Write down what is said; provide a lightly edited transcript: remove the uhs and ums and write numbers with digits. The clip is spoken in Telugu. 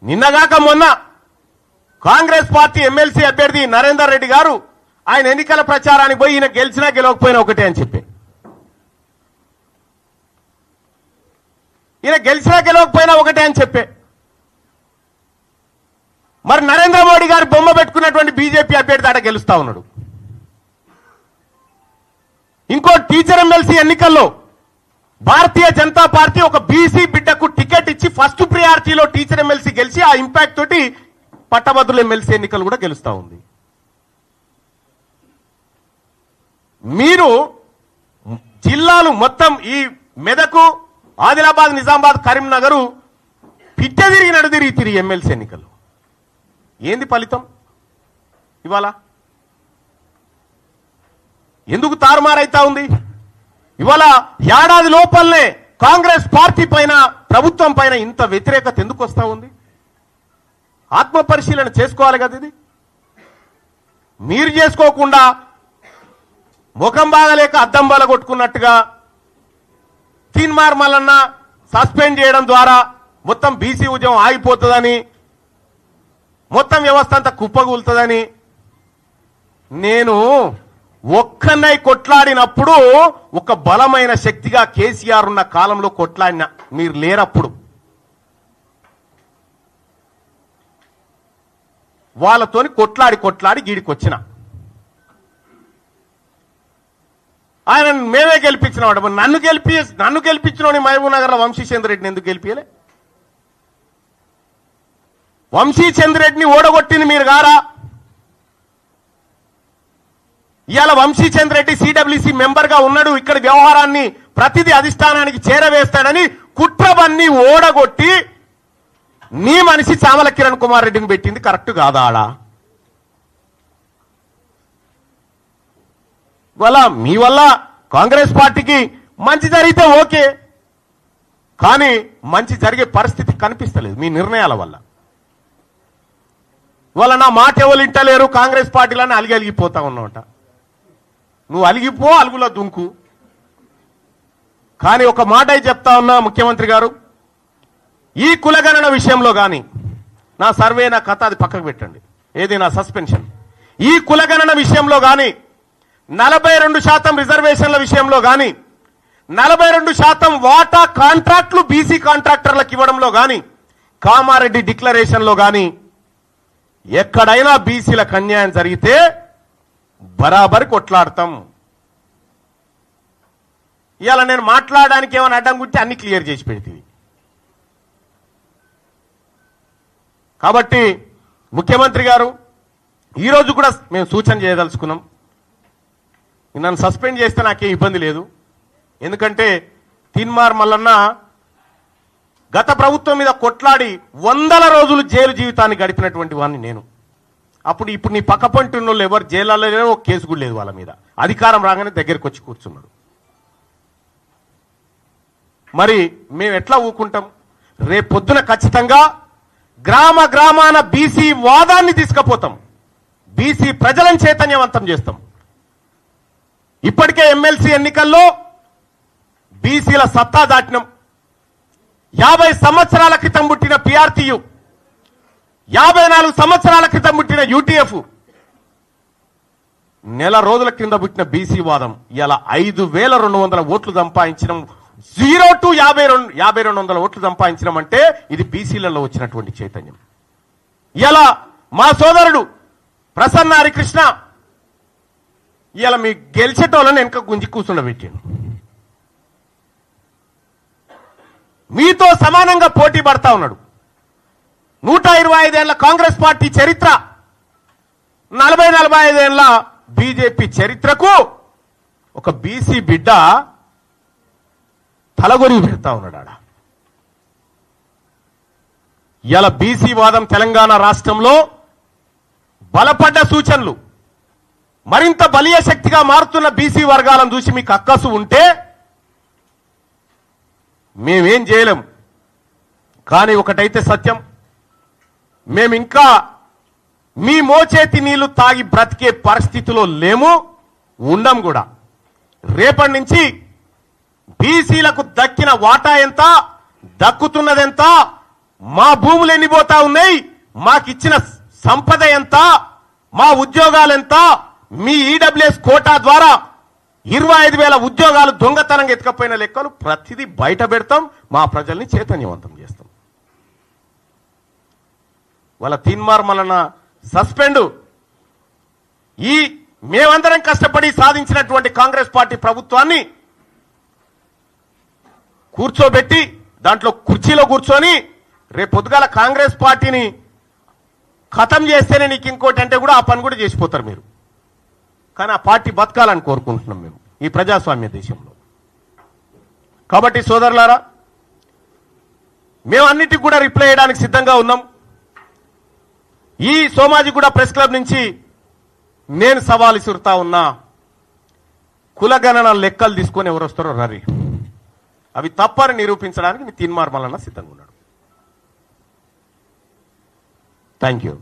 నిన్నగాక మొన్న కాంగ్రెస్ పార్టీ ఎమ్మెల్సీ అభ్యర్థి నరేందర్ రెడ్డి గారు ఆయన ఎన్నికల ప్రచారానికి పోయి ఈయన గెలిచినా గెలవకపోయినా ఒకటే అని చెప్పి, ఈయన గెలిచినా గెలవకపోయినా ఒకటే అని చెప్పే, మరి నరేంద్ర మోడీ గారు బొమ్మ పెట్టుకున్నటువంటి బీజేపీ అభ్యర్థి ఆట గెలుస్తా ఉన్నాడు. ఇంకో టీచర్ ఎమ్మెల్సీ ఎన్నికల్లో భారతీయ జనతా పార్టీ ఒక బీసీ బిడ్డకు టికెట్ ఇచ్చి ఫస్ట్ ప్రియారిటీలో టీచర్ ఎమ్మెల్సీ గెలిచి ఆ ఇంపాక్ట్ తోటి పట్టభద్రుల ఎమ్మెల్సీ ఎన్నికలు కూడా గెలుస్తా ఉంది. మీరు జిల్లాలు మొత్తం ఈ మెదకు, ఆదిలాబాద్, నిజామాబాద్, కరీంనగర్ పిట్ట తిరిగి నడుదిరిగి తిరిగి ఎమ్మెల్సీ ఎన్నికలు ఏంది ఫలితం? ఇవాళ ఎందుకు తారుమారైతా ఉంది? ఇవాళ ఏడాది లోపలనే కాంగ్రెస్ పార్టీ పైన, ప్రభుత్వం పైన ఇంత వ్యతిరేకత ఎందుకు వస్తా ఉంది? ఆత్మ పరిశీలన చేసుకోవాలి కదా. ఇది మీరు చేసుకోకుండా ముఖం బాగలేక అద్దం బల కొట్టుకున్నట్టుగా తీన్మార్ మల్లన్న సస్పెండ్ చేయడం ద్వారా మొత్తం బీసీ ఉద్యమం ఆగిపోతుందని, మొత్తం వ్యవస్థ అంతా కుప్పగూలుతుందని, నేను ఒక్కనై కొట్లాడినప్పుడు ఒక బలమైన శక్తిగా కేసీఆర్ ఉన్న కాలంలో కొట్లాడిన, మీరు లేరప్పుడు. వాళ్ళతోని కొట్లాడి గీడికొచ్చిన ఆయన మేమే గెలిపించిన వాడు. నన్ను గెలిపించిన మహబూబ్ నగర్ లో వంశీచంద్ర రెడ్డిని ఎందుకు గెలిపియలే? వంశీచంద్ర రెడ్డిని ఓడగొట్టింది మీరు గారా? ఇవాళ వంశీచంద్ర రెడ్డి సిడబ్ల్యూసి మెంబర్ గా ఉన్నాడు, ఇక్కడ వ్యవహారాన్ని ప్రతిదీ అధిష్టానానికి చేరవేస్తాడని కుట్రబన్ని ఓడగొట్టి నీ మనిషి చామల కిరణ్ కుమార్ రెడ్డిని పెట్టింది కరెక్ట్ కాదా? ఆడా వల్ల మీ వల్ల కాంగ్రెస్ పార్టీకి మంచి జరిగితే ఓకే, కానీ మంచి జరిగే పరిస్థితి కనిపిస్తలేదు మీ నిర్ణయాల వల్ల. ఇవాళ నా మాట ఎవరు ఇంటలేరు కాంగ్రెస్ పార్టీలోనే అలిగిపోతా ఉన్నావుట. నువ్వు అలిగిపో, అలుగులో దుంకు. కానీ ఒక మాట చెప్తా ఉన్నా ముఖ్యమంత్రి గారు, ఈ కులగణన విషయంలో కానీ నా సర్వే, నా కథ అది పక్కకు పెట్టండి, ఏది నా సస్పెన్షన్. ఈ కులగణన విషయంలో కానీ 42% రిజర్వేషన్ల విషయంలో కానీ 42% వాటా కాంట్రాక్టులు బీసీ కాంట్రాక్టర్లకు ఇవ్వడంలో కానీ కామారెడ్డి డిక్లరేషన్లో కానీ ఎక్కడైనా బీసీలకు అన్యాయం జరిగితే బరాబరి కొట్లాడతాం. ఇవాళ నేను మాట్లాడడానికి ఏమైనా అడ్డం గుంటే అన్ని క్లియర్ చేసి పెడుతుంది. కాబట్టి ముఖ్యమంత్రి గారు ఈరోజు కూడా మేము సూచన చేయదలుచుకున్నాం. నన్ను సస్పెండ్ చేస్తే నాకే ఇబ్బంది లేదు, ఎందుకంటే తీన్మార్ మల్లన్న గత ప్రభుత్వం మీద కొట్లాడి 100 రోజులు జైలు జీవితాన్ని గడిపినటువంటి వాడిని నేను. ఇప్పుడు నీ పక్క పంటి ఉన్న వాళ్ళు ఎవరు జైల్లో లేరో, ఒక కేసు కూడా లేదు వాళ్ళ మీద. అధికారం రాగానే దగ్గరికి వచ్చి కూర్చున్నారు. మరి మేము ఎట్లా ఊకుంటాం? రేపొద్దున ఖచ్చితంగా గ్రామాన బీసీ వాదాన్ని తీసుకుపోతాం, బీసీ ప్రజలను చైతన్యవంతం చేస్తాం. ఇప్పటికే ఎమ్మెల్సీ ఎన్నికల్లో బీసీల సత్తా దాటినం. 50 సంవత్సరాల క్రితం పుట్టిన పిఆర్టీయు, 54 సంవత్సరాల క్రితం పుట్టిన యూటీఎఫ్, నెల రోజుల కింద పుట్టిన బీసీ వాదం ఇలా 5200 ఓట్లు సంపాదించడం, 0 to 5200 ఓట్లు సంపాదించడం అంటే ఇది బీసీలలో వచ్చినటువంటి చైతన్యం. ఇలా మా సోదరుడు ప్రసన్న హరికృష్ణ ఇలా మీ గెలిచేటోళ్ళని వెనక గుంజి కూర్చుండబెట్టాను. మీతో సమానంగా పోటీ పడతా ఉన్నాడు. 125 ఏళ్ల కాంగ్రెస్ పార్టీ చరిత్ర, 45 ఏళ్ల బీజేపీ చరిత్రకు ఒక బీసీ బిడ్డ తలగొరి పెడతా ఉన్నాడు ఆడ. ఇలా బీసీ వాదం తెలంగాణ రాష్ట్రంలో బలపడ్డ సూచనలు, మరింత బలీయ శక్తిగా మారుతున్న బీసీ వర్గాలను చూసి మీకు అక్కసు ఉంటే మేమేం చేయలేం. కానీ ఒకటైతే సత్యం, మేమింకా మీ మోచేతి నీళ్లు తాగి బ్రతికే పరిస్థితిలో లేము, ఉండం కూడా. రేపటి నుంచి బీసీలకు దక్కిన వాటా ఎంత, దక్కుతున్నదెంత, మా భూములు ఎన్ని పోతా ఉన్నాయి, మాకిచ్చిన సంపద ఎంత, మా ఉద్యోగాలు ఎంత, మీ ఈడబ్ల్యూఎస్ కోటా ద్వారా 25,000 ఉద్యోగాలు దొంగతనంగా ఎత్తుకపోయిన లెక్కలు ప్రతిదీ బయట పెడతాం, మా ప్రజల్ని చైతన్యవంతం చేస్తాం. వాళ్ళ తీన్మార్ మల్లన్న సస్పెండ్ ఈ మేమందరం కష్టపడి సాధించినటువంటి కాంగ్రెస్ పార్టీ ప్రభుత్వాన్ని కూర్చోబెట్టి దాంట్లో కుర్చీలో కూర్చొని రేపు పొద్దుగాల కాంగ్రెస్ పార్టీని ఖతం చేస్తేనే నీకు ఇంకోటి అంటే కూడా ఆ పని కూడా చేసిపోతారు మీరు. కానీ ఆ పార్టీ బతకాలని కోరుకుంటున్నాం మేము ఈ ప్రజాస్వామ్య దేశంలో. కాబట్టి సోదరులారా, మేము అన్నిటికీ కూడా రిప్లై చేయడానికి సిద్ధంగా ఉన్నాం. ఈ సోమాజిగూడ ప్రెస్ క్లబ్ నుంచి నేను సవాల్ ఇసురుతా ఉన్నా, కులగణన లెక్కలు తీసుకొని ఎవరు వస్తారో రరి, అవి తప్పని నిరూపించడానికి మీ తీన్మార్ మల్లన్న సిద్ధంగా ఉన్నాడు. Thank you.